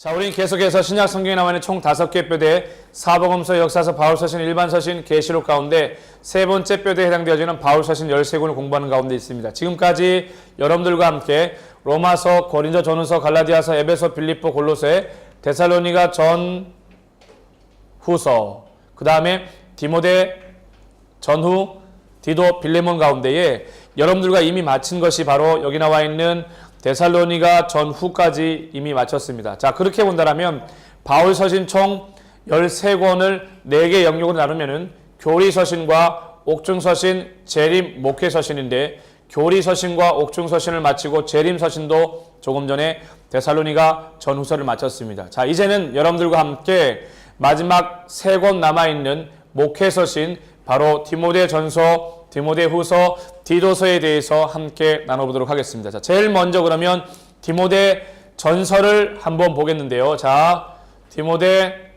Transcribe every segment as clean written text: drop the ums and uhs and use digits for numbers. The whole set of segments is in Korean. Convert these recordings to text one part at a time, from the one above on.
자, 우리는 계속해서 신약 성경에 나와 있는 총 5개 뼈대, 사복음서, 역사서, 바울서신, 일반서신, 계시록 가운데 세 번째 뼈대에 해당되어지는 바울서신 13권을 공부하는 가운데 있습니다. 지금까지 여러분들과 함께 로마서, 고린도, 전후서, 갈라디아서, 에베소, 빌립보, 골로새, 데살로니가, 전후서, 그 다음에 디모데, 전후, 디도, 빌레몬 가운데에 여러분들과 이미 마친 것이 바로 여기 나와 있는 데살로니가 전후까지 이미 마쳤습니다. 자, 그렇게 본다면 바울 서신 총 13권을 4개 영역으로 나누면은 교리 서신과 옥중 서신, 재림, 목회 서신인데 교리 서신과 옥중 서신을 마치고 재림 서신도 조금 전에 데살로니가 전후서를 마쳤습니다. 자, 이제는 여러분들과 함께 마지막 3권 남아 있는 목회 서신 바로 디모데 전서, 디모데 후서, 디도서에 대해서 함께 나눠보도록 하겠습니다. 자, 제일 먼저 그러면 디모데 전서를 한번 보겠는데요. 자, 디모데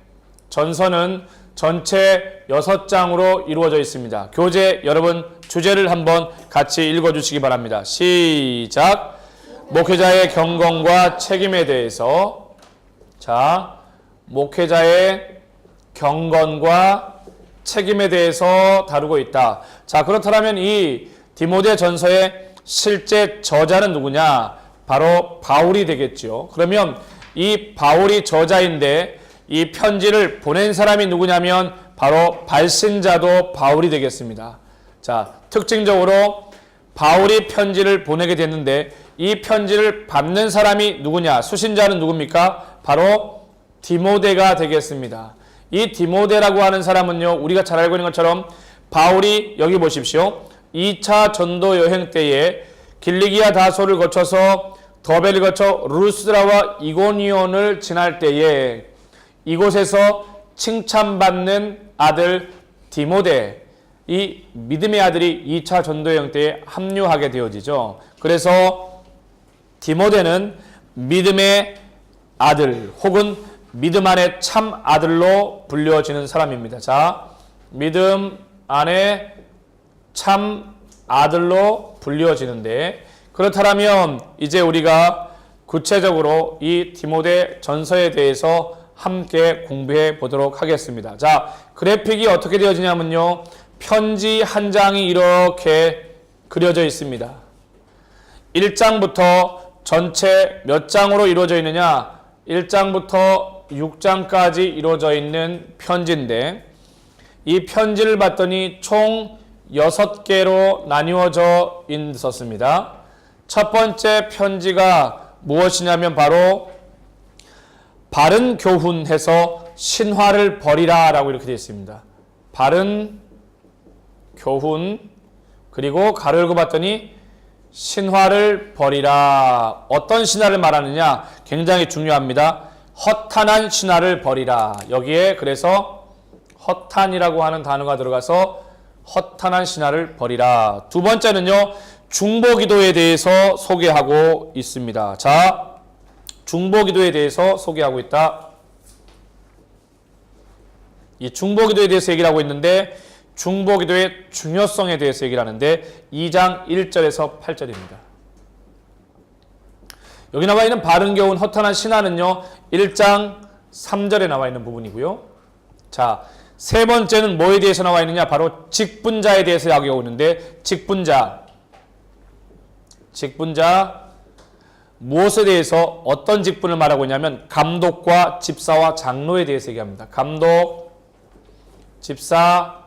전서는 전체 6장으로 이루어져 있습니다. 교재 여러분 주제를 한번 같이 읽어주시기 바랍니다. 시작! 목회자의 경건과 책임에 대해서. 자, 목회자의 경건과 책임에 대해서 다루고 있다. 자, 그렇다면 이 디모데 전서의 실제 저자는 누구냐? 바로 바울이 되겠죠. 그러면 이 바울이 저자인데 이 편지를 보낸 사람이 누구냐면 바로 발신자도 바울이 되겠습니다. 자, 특징적으로 바울이 편지를 보내게 됐는데 이 편지를 받는 사람이 누구냐? 수신자는 누굽니까? 바로 디모데가 되겠습니다. 이 디모데라고 하는 사람은요, 우리가 잘 알고 있는 것처럼 바울이 여기 보십시오. 2차 전도 여행 때에 길리기아 다소를 거쳐서 더벨을 거쳐 루스드라와 이고니온을 지날 때에 이곳에서 칭찬받는 아들 디모데, 이 믿음의 아들이 2차 전도 여행 때에 합류하게 되어지죠. 그래서 디모데는 믿음의 아들 혹은 믿음 안에 참 아들로 불려지는 사람입니다. 자, 믿음 안에 참 아들로 불려지는데 그렇다면 이제 우리가 구체적으로 이 디모데 전서에 대해서 함께 공부해 보도록 하겠습니다. 자, 그래픽이 어떻게 되어지냐면요. 편지 한 장이 이렇게 그려져 있습니다. 1장부터 전체 몇 장으로 이루어져 있느냐? 1장부터 6장까지 이루어져 있는 편지인데 이 편지를 봤더니 총 6개로 나뉘어져 있었습니다. 첫 번째 편지가 무엇이냐면 바로 바른 교훈해서 신화를 버리라 라고 이렇게 되어 있습니다. 바른 교훈 그리고 가로 읽어봤더니 신화를 버리라. 어떤 신화를 말하느냐? 굉장히 중요합니다. 허탄한 신화를 버리라. 여기에 그래서 허탄이라고 하는 단어가 들어가서 허탄한 신화를 버리라. 두 번째는요, 중보기도에 대해서 소개하고 있습니다. 자, 중보기도에 대해서 소개하고 있다. 이 중보기도에 대해서 얘기를 하고 있는데 중보기도의 중요성에 대해서 얘기를 하는데 2장 1절에서 8절입니다. 여기 나와 있는 바른 교훈, 허탄한 신화는요, 1장 3절에 나와 있는 부분이고요. 자, 세 번째는 뭐에 대해서 나와 있느냐? 바로 직분자에 대해서 이야기하고 있는데 직분자 무엇에 대해서 어떤 직분을 말하고 있냐면 감독과 집사와 장로에 대해서 얘기합니다. 감독, 집사,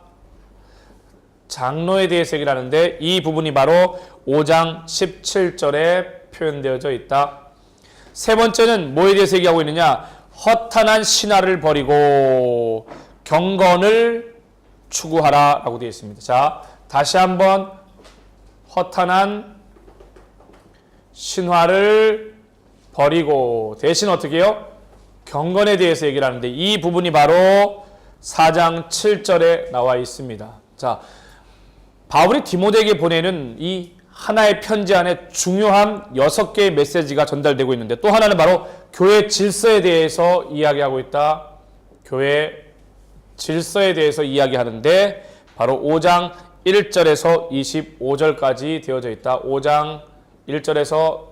장로에 대해서 얘기를 하는데 이 부분이 바로 5장 17절에 표현되어져 있다. 세 번째는 뭐에 대해서 얘기하고 있느냐? 허탄한 신화를 버리고 경건을 추구하라 라고 되어 있습니다. 자, 다시 한번 허탄한 신화를 버리고 대신 어떻게 해요? 경건에 대해서 얘기를 하는데 이 부분이 바로 4장 7절에 나와 있습니다. 자, 바울이 디모데에게 보내는 이 하나의 편지 안에 중요한 6개의 메시지가 전달되고 있는데 또 하나는 바로 교회 질서에 대해서 이야기하고 있다. 교회 질서에 대해서 이야기하는데 바로 5장 1절에서 25절까지 되어져 있다. 5장 1절에서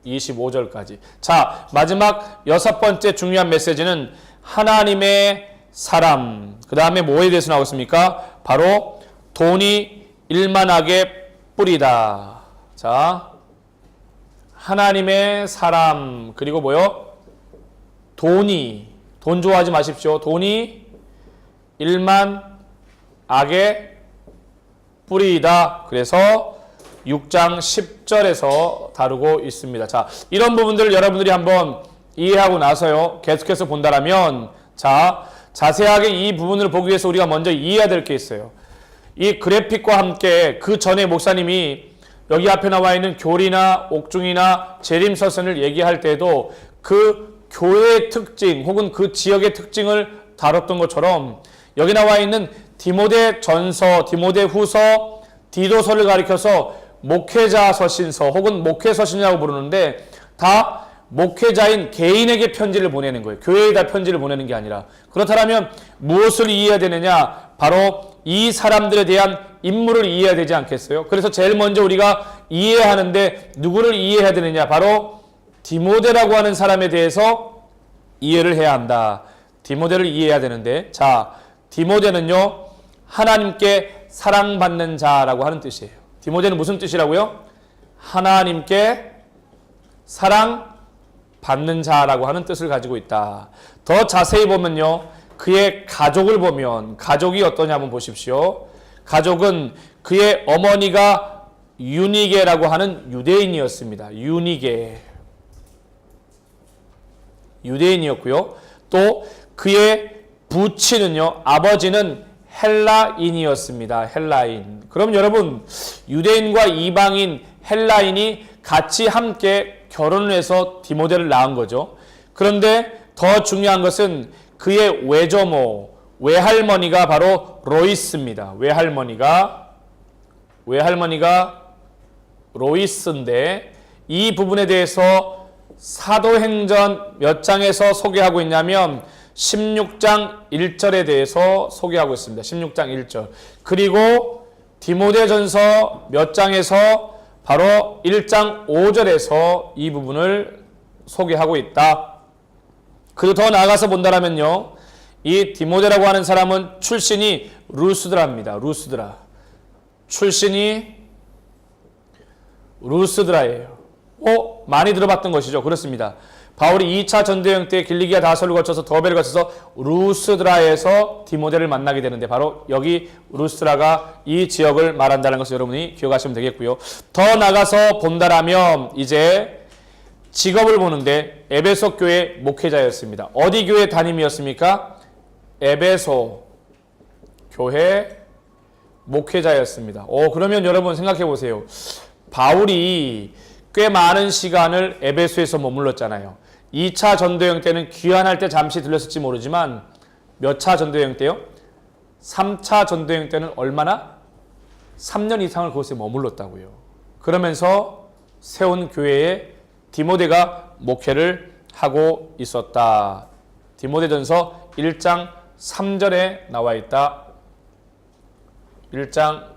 25절까지. 자, 마지막 6번째 중요한 메시지는 하나님의 사람. 그 다음에 뭐에 대해서 나오겠습니까? 바로 돈이 일만하게 뿌리다. 자, 하나님의 사람. 그리고 뭐요? 돈이. 돈 좋아하지 마십시오. 돈이 일만하게 뿌리다. 그래서 6장 10절에서 다루고 있습니다. 자, 이런 부분들을 여러분들이 한번 이해하고 나서요, 계속해서 본다라면, 자, 자세하게 이 부분을 보기 위해서 우리가 먼저 이해해야 될 게 있어요. 이 그래픽과 함께 그 전에 목사님이 여기 앞에 나와 있는 교리나 옥중이나 재림서선을 얘기할 때도 그 교회의 특징 혹은 그 지역의 특징을 다뤘던 것처럼 여기 나와 있는 디모데 전서, 디모데 후서, 디도서를 가리켜서 목회자 서신서 혹은 목회 서신이라고 부르는데 다 목회자인 개인에게 편지를 보내는 거예요. 교회에다 편지를 보내는 게 아니라. 그렇다면 무엇을 이해해야 되느냐? 바로 이 사람들에 대한 인물을 이해해야 되지 않겠어요? 그래서 제일 먼저 우리가 이해하는데 누구를 이해해야 되느냐? 바로 디모데라고 하는 사람에 대해서 이해를 해야 한다. 디모데를 이해해야 되는데, 자, 디모데는요, 하나님께 사랑받는 자라고 하는 뜻이에요. 디모데는 무슨 뜻이라고요? 하나님께 사랑받는 자라고 하는 뜻을 가지고 있다. 더 자세히 보면요, 그의 가족을 보면 가족이 어떠냐 한번 보십시오. 가족은 그의 어머니가 유니게라고 하는 유대인이었습니다. 유대인이었고요. 또 그의 부친은요, 아버지는 헬라인이었습니다. 헬라인. 그럼 여러분, 유대인과 이방인, 헬라인이 같이 함께 결혼을 해서 디모데를 낳은 거죠. 그런데 더 중요한 것은 그의 외조모, 외할머니가 바로 로이스입니다. 외할머니가 로이스인데 이 부분에 대해서 사도행전 몇 장에서 소개하고 있냐면 16장 1절에 대해서 소개하고 있습니다. 16장 1절. 그리고 디모데전서 몇 장에서 바로 1장 5절에서 이 부분을 소개하고 있다. 그리고 더 나아가서 본다면요, 이 디모데라고 하는 사람은 출신이 루스드라입니다. 출신이 루스드라예요. 많이 들어봤던 것이죠. 그렇습니다. 바울이 2차 전도여행 때 길리기아 다솔을 거쳐서 더베를 거쳐서 루스드라에서 디모데를 만나게 되는데 바로 여기 루스드라가 이 지역을 말한다는 것을 여러분이 기억하시면 되겠고요. 더 나가서 본다라면 이제 직업을 보는데 에베소 교회 목회자였습니다. 어디 교회 담임이었습니까? 에베소 교회 목회자였습니다. 그러면 여러분 생각해 보세요. 바울이 꽤 많은 시간을 에베소에서 머물렀잖아요. 2차 전도여행 때는 귀환할 때 잠시 들렸을지 모르지만 몇 차 전도여행 때요? 3차 전도여행 때는 얼마나? 3년 이상을 그곳에 머물렀다고요. 그러면서 세운 교회에 디모데가 목회를 하고 있었다. 디모데전서 1장 3절에 나와 있다. 1장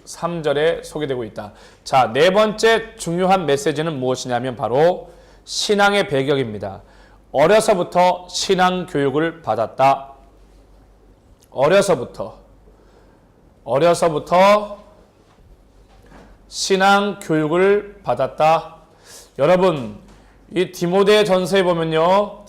3절에 소개되고 있다. 자, 네 번째 중요한 메시지는 무엇이냐면 바로 신앙의 배경입니다. 어려서부터 신앙 교육을 받았다. 어려서부터 신앙 교육을 받았다. 여러분, 이 디모데전서에 보면요,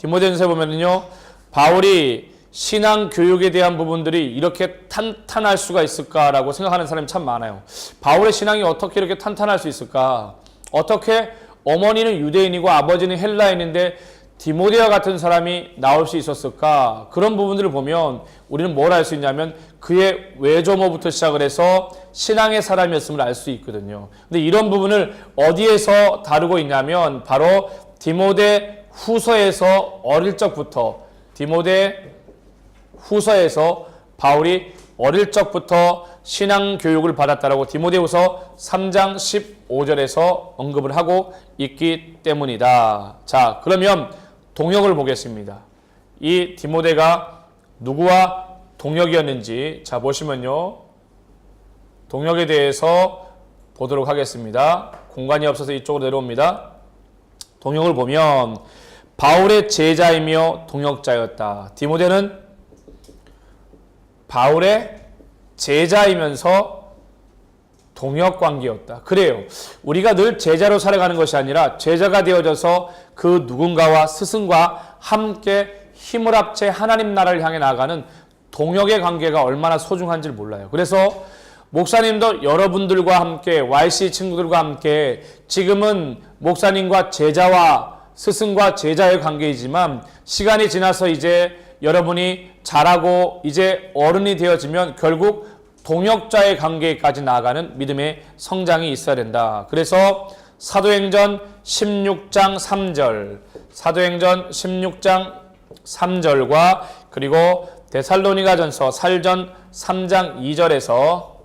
바울이 신앙 교육에 대한 부분들이 이렇게 탄탄할 수가 있을까라고 생각하는 사람이 참 많아요. 바울의 신앙이 어떻게 이렇게 탄탄할 수 있을까? 어떻게 어머니는 유대인이고 아버지는 헬라인인데 디모데와 같은 사람이 나올 수 있었을까? 그런 부분들을 보면 우리는 뭘 알 수 있냐면 그의 외조모부터 시작을 해서 신앙의 사람이었음을 알 수 있거든요. 근데 이런 부분을 어디에서 다루고 있냐면 바로 디모데 후서에서 어릴 적부터 바울이 어릴 적부터 신앙 교육을 받았다라고 디모데후서 3장 15절에서 언급을 하고 있기 때문이다. 자, 그러면 동역을 보겠습니다. 이 디모데가 누구와 동역이었는지 자 보시면요, 동역에 대해서 보도록 하겠습니다. 공간이 없어서 이쪽으로 내려옵니다. 동역을 보면 바울의 제자이며 동역자였다. 디모데는 바울의 제자이면서 동역 관계였다. 그래요. 우리가 늘 제자로 살아가는 것이 아니라 제자가 되어져서 그 누군가와 스승과 함께 힘을 합쳐 하나님 나라를 향해 나아가는 동역의 관계가 얼마나 소중한지를 몰라요. 그래서 목사님도 여러분들과 함께 YC 친구들과 함께 지금은 목사님과 제자와 스승과 제자의 관계이지만 시간이 지나서 이제 여러분이 자라고 이제 어른이 되어지면 결국 동역자의 관계까지 나아가는 믿음의 성장이 있어야 된다. 그래서 사도행전 16장 3절, 사도행전 16장 3절과 그리고 데살로니가전서 4전 3장 2절에서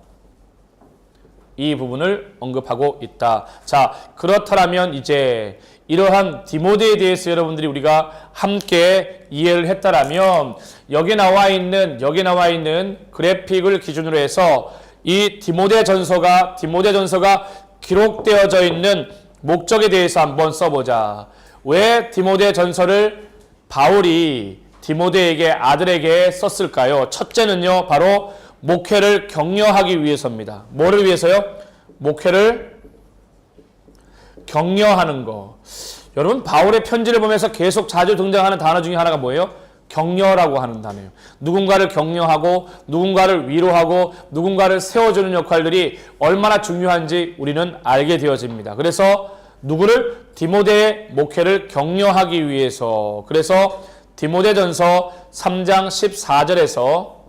이 부분을 언급하고 있다. 자, 그렇다면 이제 이러한 디모데에 대해서 여러분들이 우리가 함께 이해를 했다라면 여기 나와 있는 그래픽을 기준으로 해서 이 디모데전서가 기록되어져 있는 목적에 대해서 한번 써보자. 왜 디모데전서를 바울이 디모데에게 아들에게 썼을까요? 첫째는요, 바로 목회를 격려하기 위해서입니다. 뭐를 위해서요? 목회를 격려하는 거. 여러분, 바울의 편지를 보면서 계속 자주 등장하는 단어 중에 하나가 뭐예요? 격려라고 하는 단어예요. 누군가를 격려하고 누군가를 위로하고 누군가를 세워주는 역할들이 얼마나 중요한지 우리는 알게 되어집니다. 그래서 누구를? 디모데의 목회를 격려하기 위해서. 그래서 디모데전서 3장 14절에서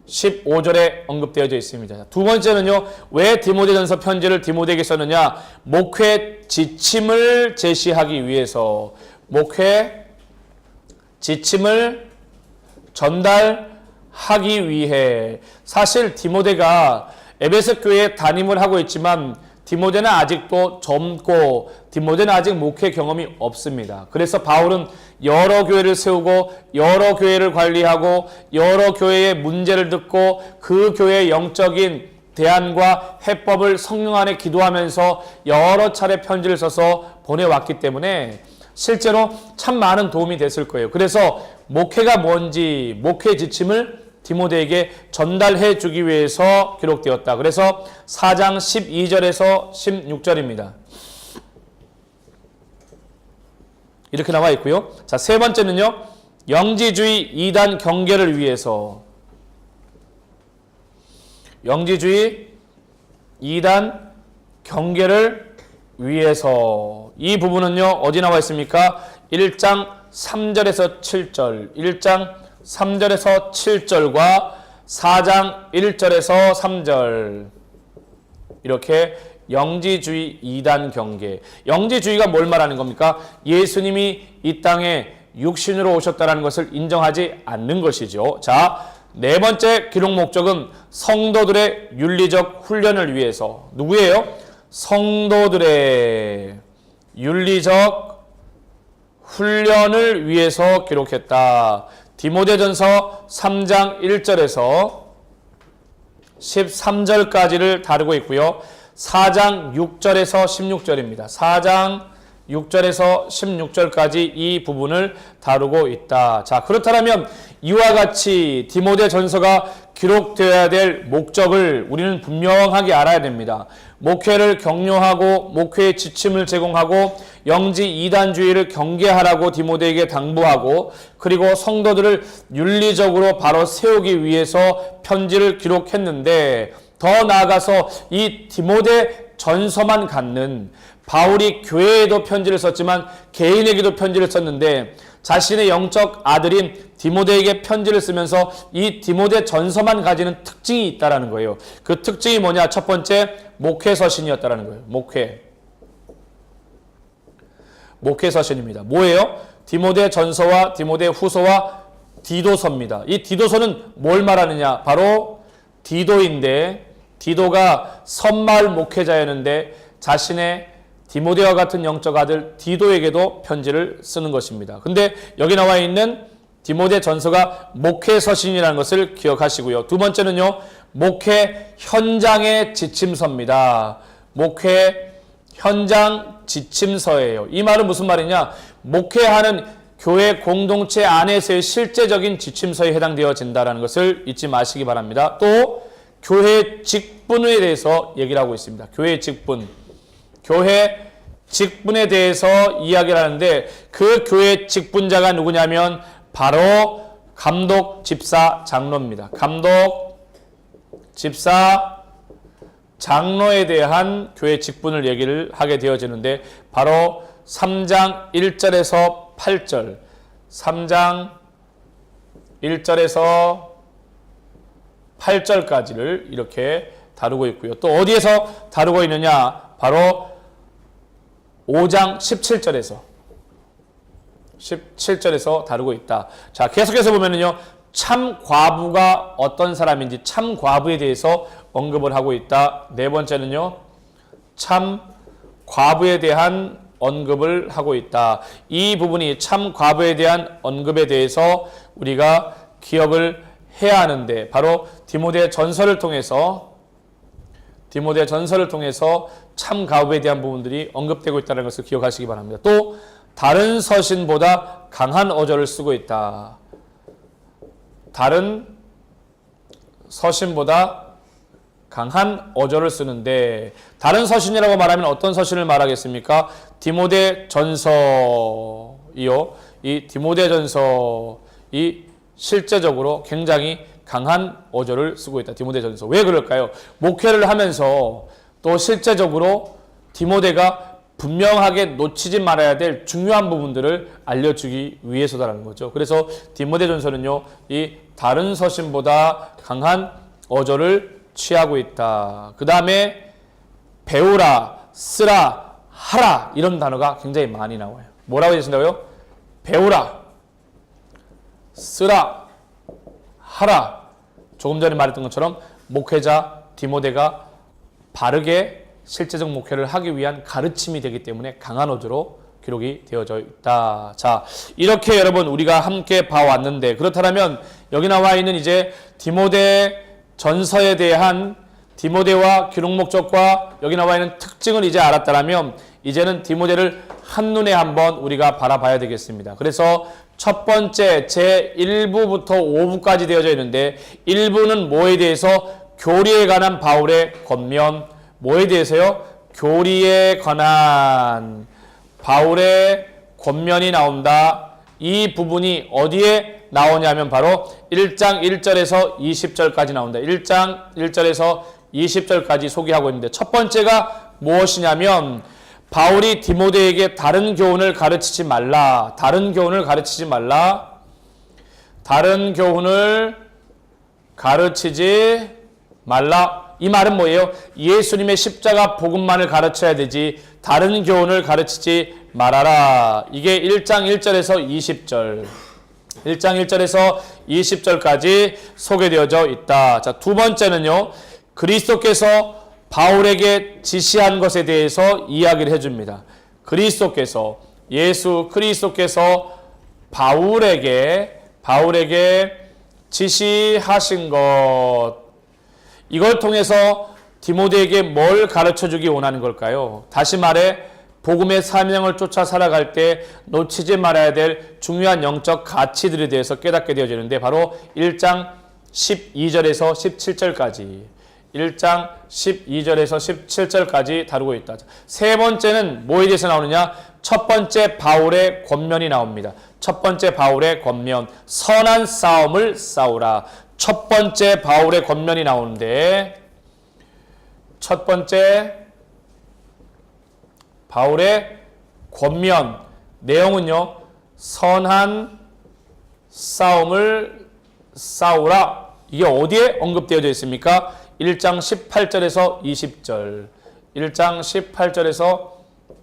15절에 언급되어져 있습니다. 두 번째는요, 왜 디모데전서 편지를 디모데에게 썼느냐? 목회 지침을 제시하기 위해서. 목회 지침을 전달하기 위해. 사실 디모데가 에베소 교회에 담임을 하고 있지만 디모데는 아직도 젊고 디모데는 아직 목회 경험이 없습니다. 그래서 바울은 여러 교회를 세우고 여러 교회를 관리하고 여러 교회의 문제를 듣고 그 교회의 영적인 대안과 해법을 성령 안에 기도하면서 여러 차례 편지를 써서 보내왔기 때문에 실제로 참 많은 도움이 됐을 거예요. 그래서 목회가 뭔지 목회 지침을 디모데에게 전달해 주기 위해서 기록되었다. 그래서 4장 12절에서 16절입니다. 이렇게 나와 있고요. 자, 세 번째는요, 영지주의 이단 경계를 위해서. 영지주의 이단 경계를 위해서. 이 부분은요, 어디 나와 있습니까? 1장 3절에서 7절, 1장 3절에서 7절과 4장 1절에서 3절. 이렇게 영지주의 이단 경계. 영지주의가 뭘 말하는 겁니까? 예수님이 이 땅에 육신으로 오셨다는 것을 인정하지 않는 것이죠. 자, 네 번째 기록 목적은 성도들의 윤리적 훈련을 위해서. 누구예요? 성도들의 윤리적 훈련을 위해서 기록했다. 디모데전서 3장 1절에서 13절까지를 다루고 있고요. 4장 6절에서 16절입니다. 4장 6절에서 16절까지 이 부분을 다루고 있다. 자, 그렇다면 이와 같이 디모데전서가 기록되어야 될 목적을 우리는 분명하게 알아야 됩니다. 목회를 격려하고 목회의 지침을 제공하고 영지 이단주의를 경계하라고 디모데에게 당부하고 그리고 성도들을 윤리적으로 바로 세우기 위해서 편지를 기록했는데 더 나아가서 이 디모데 전서만 갖는 바울이 교회에도 편지를 썼지만 개인에게도 편지를 썼는데 자신의 영적 아들인 디모데에게 편지를 쓰면서 이 디모데 전서만 가지는 특징이 있다라는 거예요. 그 특징이 뭐냐? 첫 번째, 목회 서신이었다라는 거예요. 목회 서신입니다. 뭐예요? 디모데 전서와 디모데 후서와 디도서입니다. 이 디도서는 뭘 말하느냐? 바로 디도인데, 디도가 섬마을 목회자였는데 자신의 디모데와 같은 영적 아들 디도에게도 편지를 쓰는 것입니다. 근데 여기 나와 있는 디모데 전서가 목회 서신이라는 것을 기억하시고요. 두 번째는요, 목회 현장의 지침서입니다. 목회 현장 지침서예요. 이 말은 무슨 말이냐? 목회하는 교회 공동체 안에서의 실제적인 지침서에 해당되어진다는 것을 잊지 마시기 바랍니다. 또 교회 직분에 대해서 얘기를 하고 있습니다. 교회 직분. 교회 직분에 대해서 이야기를 하는데 그 교회 직분자가 누구냐면 바로 감독, 집사, 장로입니다. 감독, 집사, 장로에 대한 교회 직분을 얘기를 하게 되어지는데 바로 3장 1절에서 8절, 3장 1절에서 8절까지를 이렇게 다루고 있고요. 또 어디에서 다루고 있느냐? 바로 5장 17절에서 다루고 있다. 자, 계속해서 보면은요, 참 과부가 어떤 사람인지 참 과부에 대해서 언급을 하고 있다. 네 번째는요, 참 과부에 대한 언급을 하고 있다. 이 부분이 참 과부에 대한 언급에 대해서 우리가 기억을 해야 하는데 바로 디모데 전서를 통해서 참 과부에 대한 부분들이 언급되고 있다는 것을 기억하시기 바랍니다. 또 다른 서신보다 강한 어조를 쓰고 있다. 다른 서신보다 강한 어조를 쓰는데 다른 서신이라고 말하면 어떤 서신을 말하겠습니까? 디모데 전서이요. 이 디모데 전서 이 실제적으로 굉장히 강한 어조를 쓰고 있다. 디모데 전서. 왜 그럴까요? 목회를 하면서 또 실제적으로 디모데가 분명하게 놓치지 말아야 될 중요한 부분들을 알려주기 위해서다라는 거죠. 그래서 디모데 전서는요, 이 다른 서신보다 강한 어조를 취하고 있다. 그 다음에 배우라, 쓰라, 하라 이런 단어가 굉장히 많이 나와요. 뭐라고 해주신다고요? 배우라, 쓰라, 하라. 조금 전에 말했던 것처럼 목회자 디모데가 바르게 실제적 목회를 하기 위한 가르침이 되기 때문에 강한 어조로 기록이 되어져 있다. 자, 이렇게 여러분 우리가 함께 봐왔는데 그렇다면 여기 나와 있는 이제 디모데 전서에 대한 디모데와 기록 목적과 여기 나와 있는 특징을 이제 알았다면 이제는 디모데를 한눈에 한번 우리가 바라봐야 되겠습니다. 그래서 첫 번째 제1부부터 5부까지 되어져 있는데 1부는 뭐에 대해서? 교리에 관한 바울의 권면. 뭐에 대해서요? 교리에 관한 바울의 권면이 나온다. 이 부분이 어디에 나오냐면 바로 1장 1절에서 20절까지 나온다. 1장 1절에서 20절까지 소개하고 있는데 첫 번째가 무엇이냐면 바울이 디모데에게 다른 교훈을 가르치지 말라. 다른 교훈을 가르치지 말라. 다른 교훈을 가르치지 말라. 이 말은 뭐예요? 예수님의 십자가 복음만을 가르쳐야 되지 다른 교훈을 가르치지 말아라. 이게 1장 1절에서 20절. 1장 1절에서 20절까지 소개되어져 있다. 자, 두 번째는요. 그리스도께서 바울에게 지시한 것에 대해서 이야기를 해줍니다. 그리스도께서 예수 그리스도께서 바울에게 지시하신 것 이걸 통해서 디모데에게 뭘 가르쳐주기 원하는 걸까요? 다시 말해 복음의 사명을 쫓아 살아갈 때 놓치지 말아야 될 중요한 영적 가치들에 대해서 깨닫게 되어지는데 바로 1장 12절에서 17절까지 1장 12절에서 17절까지 다루고 있다. 세 번째는 뭐에 대해서 나오느냐? 첫 번째 바울의 권면이 나옵니다. 첫 번째 바울의 권면, 선한 싸움을 싸우라. 첫 번째 바울의 권면이 나오는데 첫 번째 바울의 권면 내용은요. 선한 싸움을 싸우라. 이게 어디에 언급되어져 있습니까? 1장 18절에서 20절 1장 18절에서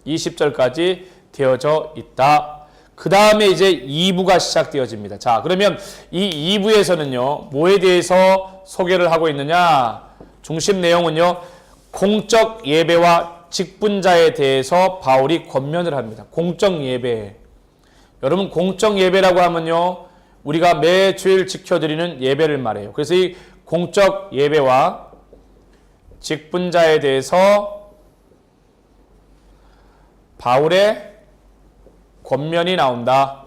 20절까지 되어져 있다. 그 다음에 이제 2부가 시작되어집니다. 자, 그러면 이 2부에서는요, 뭐에 대해서 소개를 하고 있느냐? 중심 내용은요, 공적 예배와 직분자에 대해서 바울이 권면을 합니다. 공적 예배. 여러분, 공적 예배라고 하면요, 우리가 매 주일 지켜드리는 예배를 말해요. 그래서 이 공적 예배와 직분자에 대해서 바울의 권면이 나온다.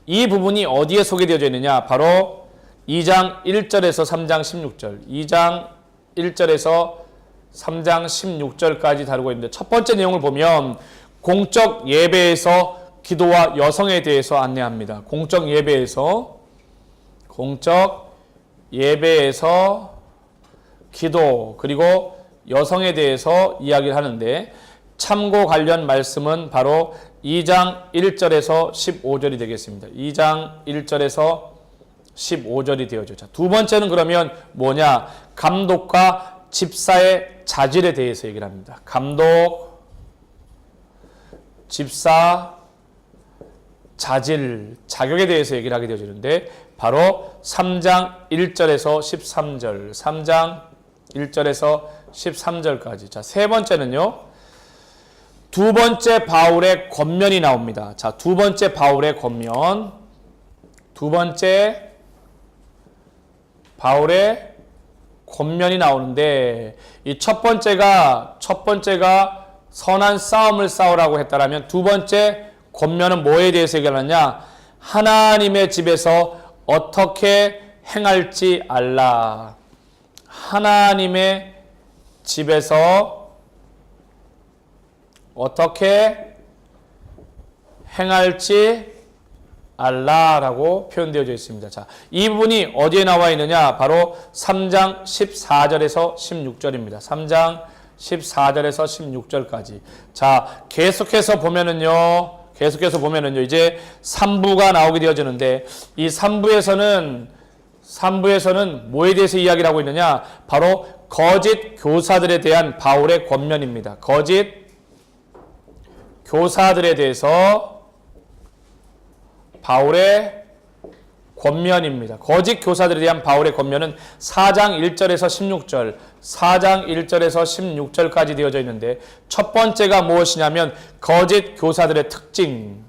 이 부분이 어디에 소개되어져 있느냐? 바로 2장 1절에서 3장 16절. 2장 1절에서 3장 16절까지 다루고 있는데, 첫 번째 내용을 보면 공적 예배에서 기도와 여성에 대해서 안내합니다. 공적 예배에서 기도 그리고 여성에 대해서 이야기를 하는데, 참고 관련 말씀은 바로 2장 1절에서 15절이 되겠습니다. 2장 1절에서 15절이 되어져. 자, 두 번째는 그러면 뭐냐? 감독과 집사의 자질에 대해서 얘기를 합니다. 감독, 집사, 자질, 자격에 대해서 얘기를 하게 되어지는데, 바로 3장 1절에서 13절, 3장 1절에서 13절까지. 자, 세 번째는요, 두 번째 바울의 권면이 나옵니다. 자, 두 번째 바울의 권면. 두 번째 바울의 권면이 나오는데, 이 첫 번째가 선한 싸움을 싸우라고 했다라면, 두 번째 권면은 뭐에 대해서 얘기하느냐? 하나님의 집에서 어떻게 행할지 알라. 하나님의 집에서 어떻게 행할지 알라라고 표현되어져 있습니다. 자, 이 부분이 어디에 나와 있느냐? 바로 3장 14절에서 16절입니다. 3장 14절에서 16절까지. 자, 계속해서 보면은요, 이제 3부가 나오게 되어지는데, 이 3부에서는 뭐에 대해서 이야기를 하고 있느냐? 바로 거짓 교사들에 대한 바울의 권면입니다. 거짓 교사들에 대해서 바울의 권면입니다. 거짓 교사들에 대한 바울의 권면은 4장 1절에서 16절, 4장 1절에서 16절까지 되어져 있는데, 첫 번째가 무엇이냐면 거짓 교사들의 특징,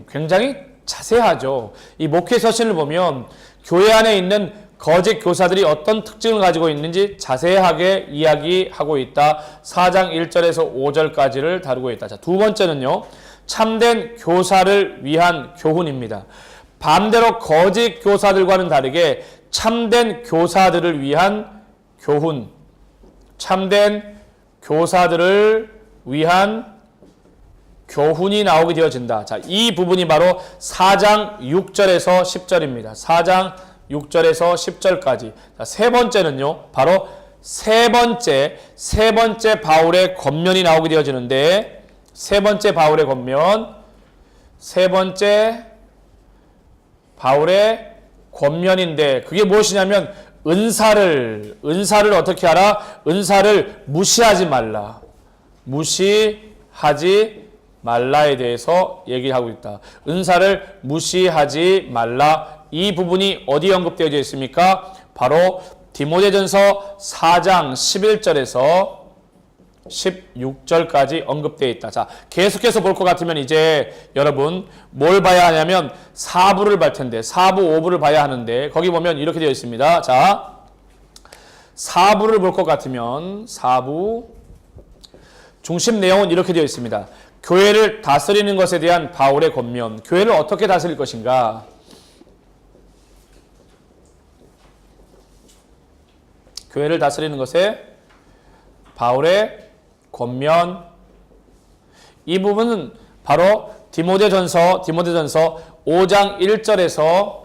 굉장히 자세하죠. 이 목회 서신을 보면 교회 안에 있는 거짓 교사들이 어떤 특징을 가지고 있는지 자세하게 이야기하고 있다. 4장 1절에서 5절까지를 다루고 있다. 자, 두 번째는요, 참된 교사를 위한 교훈입니다. 반대로 거짓 교사들과는 다르게 참된 교사들을 위한 교훈, 참된 교사들을 위한 교훈이 나오게 되어진다. 자, 이 부분이 바로 4장 6절에서 10절입니다. 4장 6절에서 10절까지. 자, 세 번째는요, 바로 세 번째 바울의 권면이 나오게 되어지는데, 세 번째 바울의 권면인데, 그게 무엇이냐면 은사를 어떻게 하라? 은사를 무시하지 말라에 대해서 얘기를 하고 있다. 은사를 무시하지 말라. 이 부분이 어디 언급되어져 있습니까? 바로 디모데전서 4장 11절에서 16절까지 언급되어 있다. 자, 계속해서 볼 것 같으면 이제 여러분 뭘 봐야 하냐면 4부를 볼 텐데, 4부, 5부를 봐야 하는데, 거기 보면 이렇게 되어 있습니다. 자, 4부를 볼 것 같으면 4부 중심 내용은 이렇게 되어 있습니다. 교회를 다스리는 것에 대한 바울의 권면. 교회를 어떻게 다스릴 것인가? 교회를 다스리는 것에 바울의 권면. 이 부분은 바로 디모데전서 5장 1절에서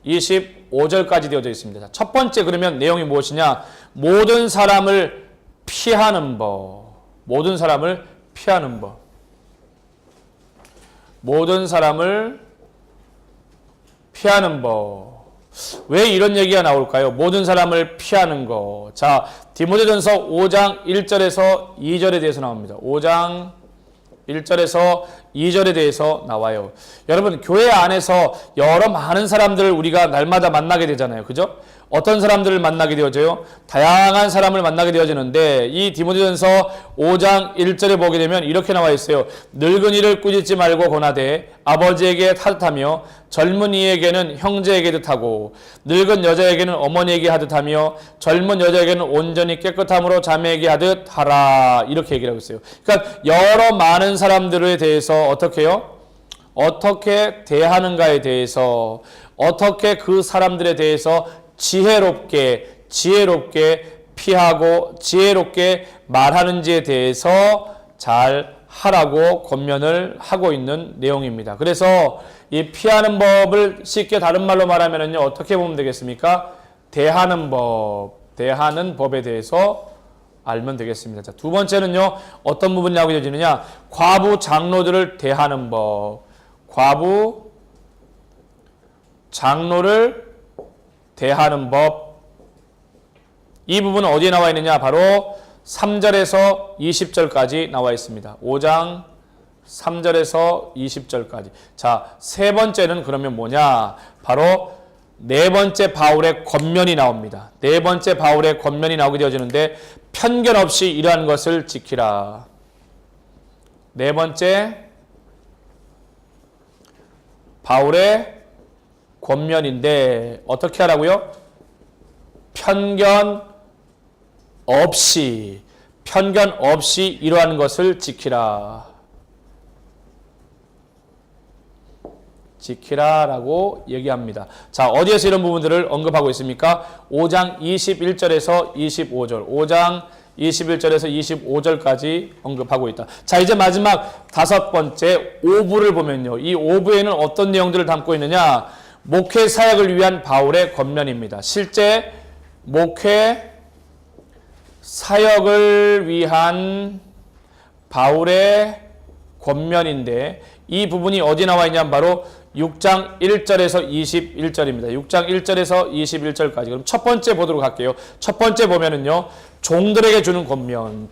25절까지 되어져 있습니다. 첫 번째 그러면 내용이 무엇이냐? 모든 사람을 피하는 법. 모든 사람을 피하는 법. 왜 이런 얘기가 나올까요? 모든 사람을 피하는 거. 자, 디모데전서 5장 1절에서 2절에 대해서 나옵니다. 5장 1절에서 2절에 대해서 나와요. 여러분, 교회 안에서 여러 많은 사람들을 우리가 날마다 만나게 되잖아요. 그죠? 어떤 사람들을 만나게 되어져요? 다양한 사람을 만나게 되어지는데 이 디모데전서 5장 1절에 보게 되면 이렇게 나와 있어요. 늙은이를 꾸짖지 말고 권하되 아버지에게 타듯하며 젊은이에게는 형제에게 듯하고 늙은 여자에게는 어머니에게 하듯하며 젊은 여자에게는 온전히 깨끗함으로 자매에게 하듯 하라. 이렇게 얘기를 하고 있어요. 그러니까 여러 많은 사람들에 대해서 어떻게 해요? 어떻게 대하는가에 대해서, 어떻게 그 사람들에 대해서 지혜롭게 피하고 지혜롭게 말하는지에 대해서 잘 하라고 권면을 하고 있는 내용입니다. 그래서 이 피하는 법을 쉽게 다른 말로 말하면요, 어떻게 보면 되겠습니까? 대하는 법에 대해서 알면 되겠습니다. 자, 두 번째는요, 어떤 부분이 나오게 되지느냐? 과부 장로들을 대하는 법. 과부 장로를 대하는 법. 이 부분은 어디에 나와 있느냐? 바로 3절에서 20절까지 나와 있습니다. 5장 3절에서 20절까지. 자, 세 번째는 그러면 뭐냐? 바로 네 번째 바울의 권면이 나옵니다. 네 번째 바울의 권면이 나오게 되어지는데 편견 없이 이러한 것을 지키라. 네 번째 바울의 권면인데 어떻게 하라고요? 편견 없이 이러한 것을 지키라라고 얘기합니다. 자, 어디에서 이런 부분들을 언급하고 있습니까? 5장 21절에서 25절. 5장 21절에서 25절까지 언급하고 있다. 자, 이제 마지막 다섯 번째 5부를 보면요. 이 5부에는 어떤 내용들을 담고 있느냐? 목회 사역을 위한 바울의 권면입니다. 실제 목회 사역을 위한 바울의 권면인데 이 부분이 어디 나와 있냐면 바로 6장 1절에서 21절입니다. 6장 1절에서 21절까지. 그럼 첫 번째 보도록 할게요. 첫 번째 보면은요, 종들에게 주는 권면,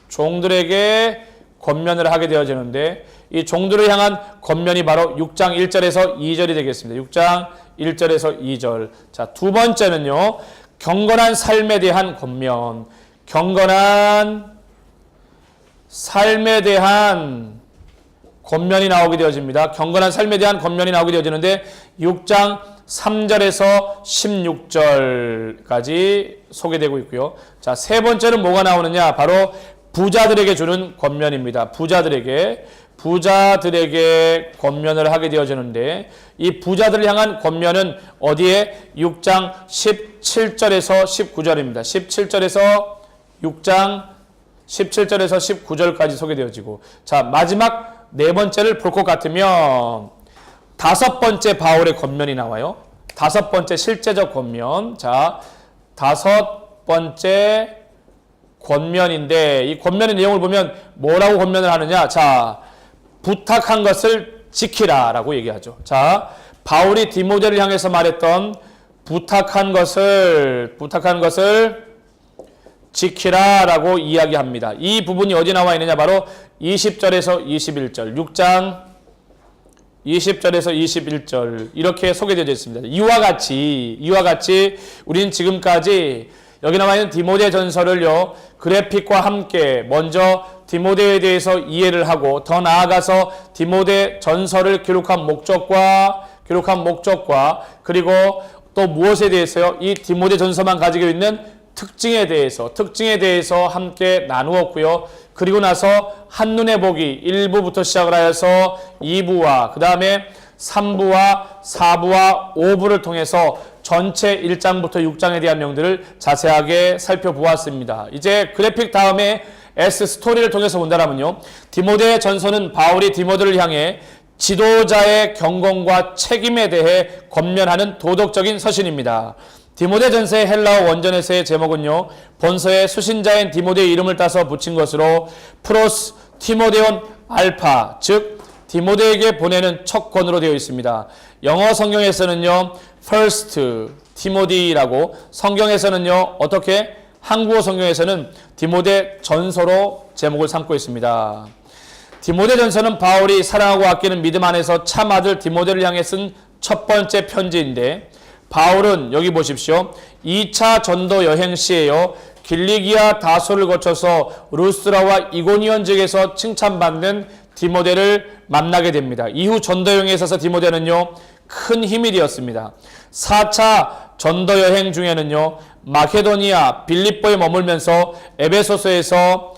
종들에게 권면을 하게 되어지는데 이 종들을 향한 권면이 바로 6장 1절에서 2절이 되겠습니다. 6장 1절에서 2절. 자, 두 번째는요, 경건한 삶에 대한 권면, 경건한 삶에 대한 권면이 나오게 되어집니다. 경건한 삶에 대한 권면이 나오게 되어지는데 6장 3절에서 16절까지 소개되고 있고요. 자, 세 번째는 뭐가 나오느냐? 바로 부자들에게 주는 권면입니다. 부자들에게 권면을 하게 되어지는데 이 부자들을 향한 권면은 어디에? 6장 17절에서 19절입니다. 6장 17절에서 19절까지 소개되어지고, 자, 마지막 네 번째를 볼 것 같으면 다섯 번째 바울의 권면이 나와요. 다섯 번째 실제적 권면. 자, 다섯 번째 권면인데 이 권면의 내용을 보면 뭐라고 권면을 하느냐? 자, 부탁한 것을 지키라라고 얘기하죠. 자, 바울이 디모데를 향해서 말했던 부탁한 것을 지키라라고 이야기합니다. 이 부분이 어디 나와 있느냐? 바로 20절에서 21절, 6장 20절에서 21절 이렇게 소개되어 있습니다. 이와 같이 우리는 지금까지 여기 나와 있는 디모데 전서를요, 그래픽과 함께 먼저 디모데에 대해서 이해를 하고 더 나아가서 디모데 전서를 기록한 목적과 그리고 또 무엇에 대해서요? 이 디모데 전서만 가지고 있는 특징에 대해서 함께 나누었고요. 그리고 나서 한눈에 보기 1부부터 시작을 하여서 2부와 그 다음에 3부와 4부와 5부를 통해서 전체 1장부터 6장에 대한 내용들을 자세하게 살펴보았습니다. 이제 그래픽 다음에 S 스토리를 통해서 본다면요, 디모데 전서는 바울이 디모데를 향해 지도자의 경건과 책임에 대해 권면하는 도덕적인 서신입니다. 디모데 전서의 헬라어 원전에서의 제목은요, 본서의 수신자인 디모데의 이름을 따서 붙인 것으로 프로스 티모데온 알파, 즉 디모데에게 보내는 첫 권으로 되어 있습니다. 영어 성경에서는요, First Timothy라고, 성경에서는요, 어떻게? 한국어 성경에서는 디모데 전서로 제목을 삼고 있습니다. 디모데 전서는 바울이 사랑하고 아끼는 믿음 안에서 참 아들 디모데를 향해 쓴 첫 번째 편지인데, 바울은 여기 보십시오. 2차 전도 여행 시에요. 길리기아 다소를 거쳐서 루스드라와 이고니온 지역에서 칭찬받는 디모데를 만나게 됩니다. 이후 전도 여행에 있어서 디모데는요, 큰 힘이 되었습니다. 4차 전도 여행 중에는요, 마케도니아, 빌립보에 머물면서 에베소에서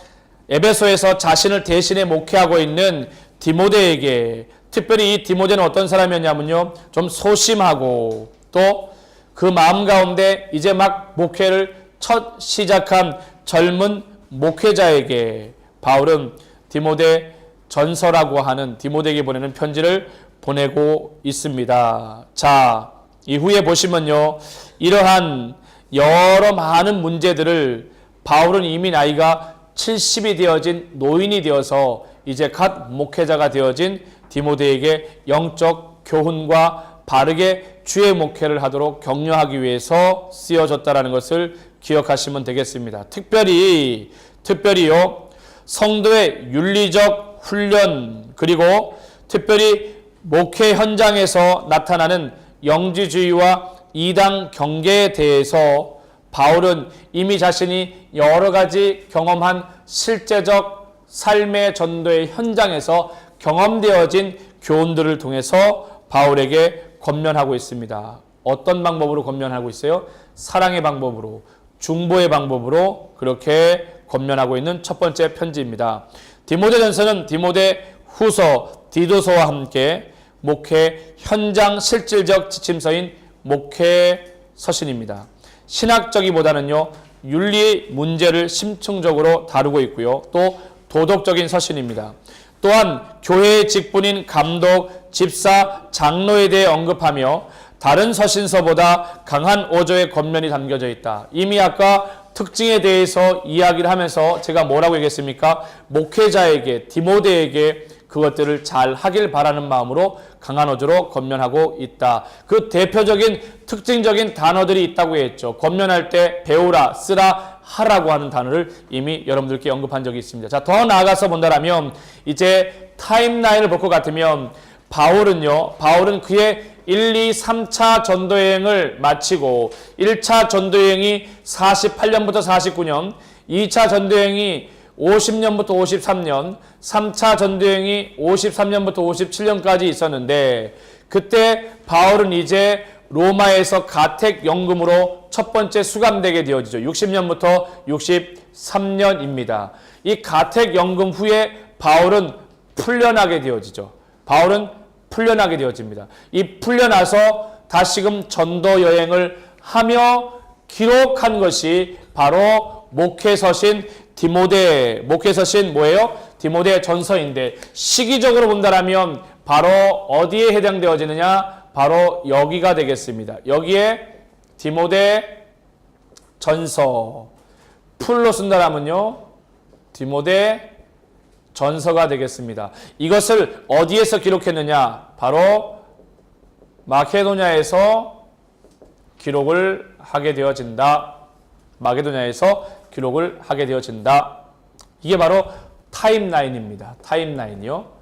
자신을 대신해 목회하고 있는 디모데에게, 특별히 이 디모데는 어떤 사람이었냐면요, 좀 소심하고 또 그 마음 가운데 이제 막 목회를 첫 시작한 젊은 목회자에게 바울은 디모데 전서라고 하는 디모데에게 보내는 편지를 보내고 있습니다. 자, 이후에 보시면요, 이러한 여러 많은 문제들을 바울은 이미 나이가 70이 되어진 노인이 되어서 이제 갓 목회자가 되어진 디모데에게 영적 교훈과 바르게 주의 목회를 하도록 격려하기 위해서 쓰여졌다는 것을 기억하시면 되겠습니다. 특별히요, 성도의 윤리적 훈련, 그리고 특별히 목회 현장에서 나타나는 영지주의와 이당 경계에 대해서 바울은 이미 자신이 여러 가지 경험한 실제적 삶의 전도의 현장에서 경험되어진 교훈들을 통해서 바울에게 권면하고 있습니다. 어떤 방법으로 권면하고 있어요? 사랑의 방법으로, 중보의 방법으로 그렇게 권면하고 있는 첫 번째 편지입니다. 디모데전서는 디모데 후서, 디도서와 함께 목회 현장 실질적 지침서인 목회 서신입니다. 신학적이보다는요, 윤리 문제를 심층적으로 다루고 있고요. 또 도덕적인 서신입니다. 또한 교회의 직분인 감독, 집사, 장로에 대해 언급하며 다른 서신서보다 강한 어조의 권면이 담겨져 있다. 이미 아까 특징에 대해서 이야기를 하면서 제가 뭐라고 얘기했습니까? 목회자에게, 디모데에게 그것들을 잘 하길 바라는 마음으로 강한 어조로 권면하고 있다. 그 대표적인 특징적인 단어들이 있다고 했죠. 권면할 때 배우라, 쓰라, 하라고 하는 단어를 이미 여러분들께 언급한 적이 있습니다. 자, 더 나아가서 본다면 이제 타임라인을 볼 것 같으면 바울은 그의 1, 2, 3차 전도여행을 마치고 1차 전도여행이 48년부터 49년, 2차 전도여행이 50년부터 53년, 3차 전도여행이 53년부터 57년까지 있었는데 그때 바울은 이제 로마에서 가택연금으로 첫 번째 수감되게 되어지죠. 60년부터 63년입니다. 이 가택연금 후에 바울은 풀려나게 되어지죠. 이 풀려나서 다시금 전도 여행을 하며 기록한 것이 바로 목회서신 뭐예요? 디모데 전서인데 시기적으로 본다면 바로 어디에 해당되어지느냐? 바로 여기가 되겠습니다. 여기에 디모데 전서, 풀로 쓴다면요, 디모데 전서가 되겠습니다. 이것을 어디에서 기록했느냐? 바로 마케도냐에서 기록을 하게 되어진다. 이게 바로 타임라인입니다. 타임라인이요.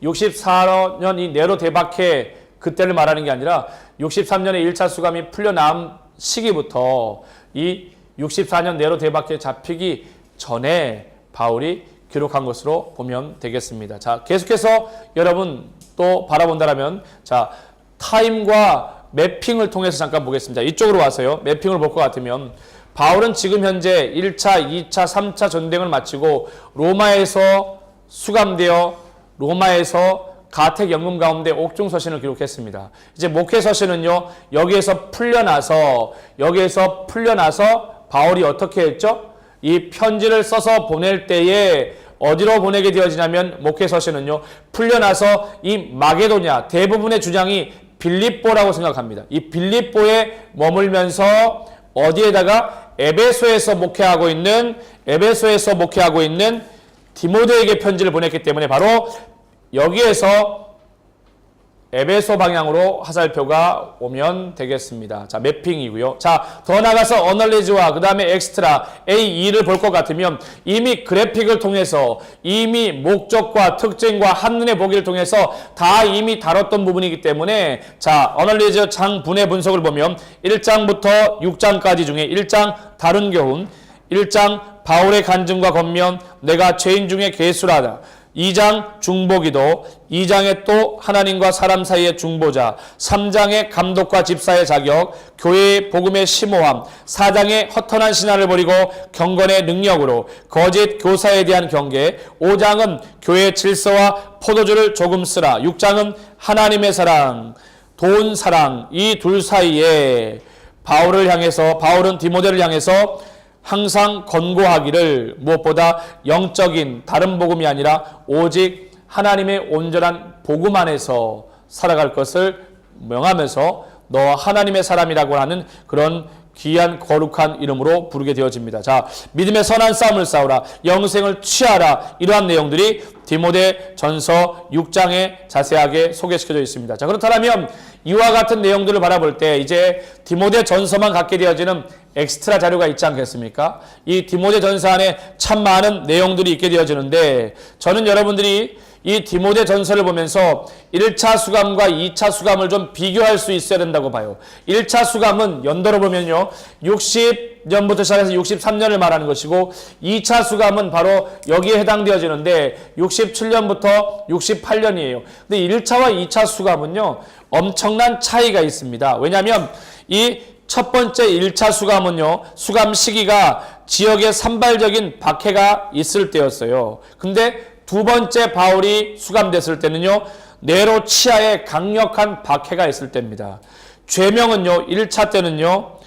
64년이 네로 대박해 그때를 말하는 게 아니라 63년에 1차 수감이 풀려나온 시기부터 이 64년 네로 대박해 잡히기 전에 바울이 기록한 것으로 보면 되겠습니다. 자, 계속해서 여러분 또 바라본다면, 자, 타임과 매핑을 통해서 잠깐 보겠습니다. 이쪽으로 와서요, 매핑을 볼 것 같으면 바울은 지금 현재 1차, 2차, 3차 전쟁을 마치고 로마에서 수감되어 로마에서 가택연금 가운데 옥중서신을 기록했습니다. 이제 목회서신은요, 여기에서 풀려나서 바울이 어떻게 했죠? 이 편지를 써서 보낼 때에 어디로 보내게 되어지냐면 목회서신은요, 풀려나서 이 마게도냐, 대부분의 주장이 빌립보라고 생각합니다. 이 빌립보에 머물면서 어디에다가 에베소에서 목회하고 있는 디모데에게 편지를 보냈기 때문에 바로 여기에서 에베소 방향으로 화살표가 오면 되겠습니다. 자, 매핑이고요. 자, 더 나가서 어널리즈와 그 다음에 엑스트라 A2를 볼 것 같으면 이미 그래픽을 통해서 이미 목적과 특징과 한눈에 보기를 통해서 다 이미 다뤘던 부분이기 때문에 자, 어널리즈 장분의 분석을 보면 1장부터 6장까지 중에 1장 다른 교훈, 1장 바울의 간증과 권면, 내가 죄인 중에 괴수라다. 2장 중보기도, 2장에 또 하나님과 사람 사이의 중보자, 3장의 감독과 집사의 자격, 교회의 복음의 심오함, 4장의 허탄한 신화를 버리고 경건의 능력으로 거짓 교사에 대한 경계, 5장은 교회의 질서와 포도주를 조금 쓰라, 6장은 하나님의 사랑, 돈 사랑, 이 둘 사이에 바울은 디모데를 향해서 항상 권고하기를 무엇보다 영적인 다른 복음이 아니라 오직 하나님의 온전한 복음 안에서 살아갈 것을 명하면서 너 하나님의 사람이라고 하는 그런 귀한 거룩한 이름으로 부르게 되어집니다. 자, 믿음의 선한 싸움을 싸우라, 영생을 취하라, 이러한 내용들이 디모데 전서 6장에 자세하게 소개시켜져 있습니다. 자, 그렇다면 이와 같은 내용들을 바라볼 때 이제 디모데 전서만 갖게 되어지는 엑스트라 자료가 있지 않겠습니까? 이 디모데 전서 안에 참 많은 내용들이 있게 되어지는데 저는 여러분들이 이 디모데 전서를 보면서 1차 수감과 2차 수감을 좀 비교할 수 있어야 된다고 봐요. 1차 수감은 연도로 보면요 60년부터 시작해서 63년을 말하는 것이고 2차 수감은 바로 여기에 해당되어지는데 67년부터 68년이에요. 근데 1차와 2차 수감은요 엄청난 차이가 있습니다. 왜냐하면 이 첫 번째 1차 수감은요 수감 시기가 지역에 산발적인 박해가 있을 때였어요. 근데 두 번째 바울이 수감됐을 때는요 네로 치하에 강력한 박해가 있을 때입니다. 죄명은요 1차 때는요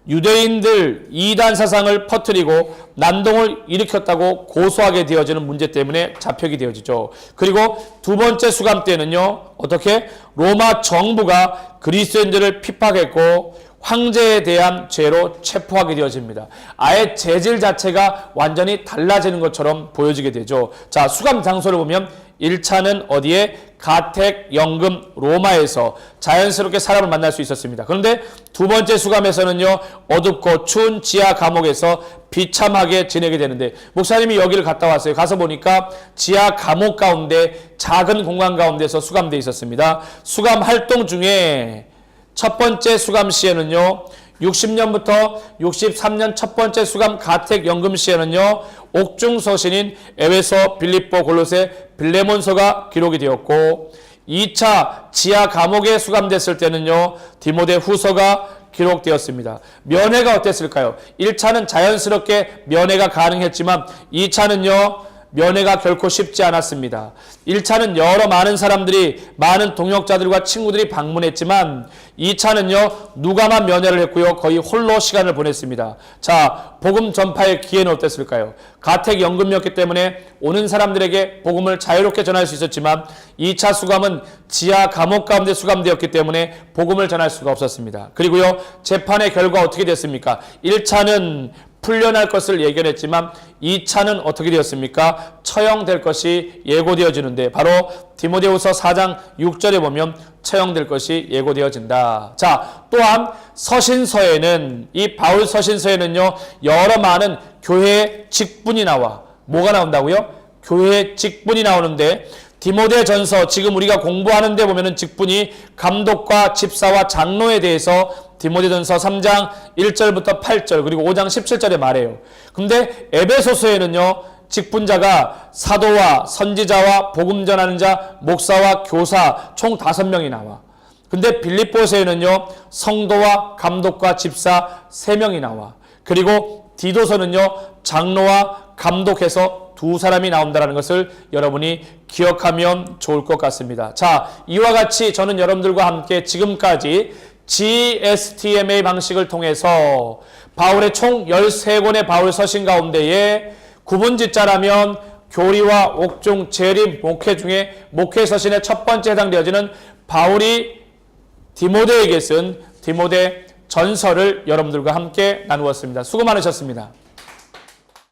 유대인들 이단 사상을 퍼뜨리고 난동을 일으켰다고 고소하게 되어지는 문제 때문에 잡혀게 되어지죠. 그리고 두 번째 수감 때는요 어떻게 로마 정부가 그리스도인들을 핍박했고 황제에 대한 죄로 체포하게 되어집니다. 아예 재질 자체가 완전히 달라지는 것처럼 보여지게 되죠. 자, 수감 장소를 보면 1차는 어디에? 가택, 영금, 로마에서 자연스럽게 사람을 만날 수 있었습니다. 그런데 두 번째 수감에서는요 어둡고 추운 지하 감옥에서 비참하게 지내게 되는데 목사님이 여기를 갔다 왔어요. 가서 보니까 지하 감옥 가운데 작은 공간 가운데서 수감되어 있었습니다. 수감 활동 중에 첫 번째 수감 시에는요 60년부터 63년 첫 번째 수감 가택 연금 시에는요 옥중 서신인 에베소, 빌립보, 골로새, 빌레몬서가 기록이 되었고 2차 지하 감옥에 수감됐을 때는요 디모데 후서가 기록되었습니다. 면회가 어땠을까요? 1차는 자연스럽게 면회가 가능했지만 2차는요 면회가 결코 쉽지 않았습니다. 1차는 여러 많은 사람들이 많은 동역자들과 친구들이 방문했지만 2차는요 누가만 면회를 했고요 거의 홀로 시간을 보냈습니다. 자, 복음 전파의 기회는 어땠을까요? 가택 연금이었기 때문에 오는 사람들에게 복음을 자유롭게 전할 수 있었지만 2차 수감은 지하 감옥 가운데 수감되었기 때문에 복음을 전할 수가 없었습니다. 그리고요 재판의 결과 어떻게 됐습니까? 1차는 풀려날 것을 예견했지만 2차는 어떻게 되었습니까? 처형될 것이 예고되어지는데 바로 디모데후서 4장 6절에 보면 처형될 것이 예고되어진다. 자, 또한 서신서에는 이 바울 서신서에는요 여러 많은 교회의 직분이 나와 뭐가 나온다고요? 교회의 직분이 나오는데 디모데 전서 지금 우리가 공부하는 데 보면은 직분이 감독과 집사와 장로에 대해서 디모데전서 3장 1절부터 8절 그리고 5장 17절에 말해요. 근데 에베소서에는요 직분자가 사도와 선지자와 복음 전하는 자, 목사와 교사 총 5명이 나와. 근데 빌립보서에는요 성도와 감독과 집사 3명이 나와. 그리고 디도서는요 장로와 감독해서 2사람이 나온다는 것을 여러분이 기억하면 좋을 것 같습니다. 자, 이와 같이 저는 여러분들과 함께 지금까지 GSTMA 방식을 통해서 바울의 총 13권의 바울 서신 가운데에 구분짓자라면 교리와 옥중, 재림, 목회 중에 목회 서신의 첫 번째 해당되어지는 바울이 디모데에게 쓴 디모데 전서를 여러분들과 함께 나누었습니다. 수고 많으셨습니다.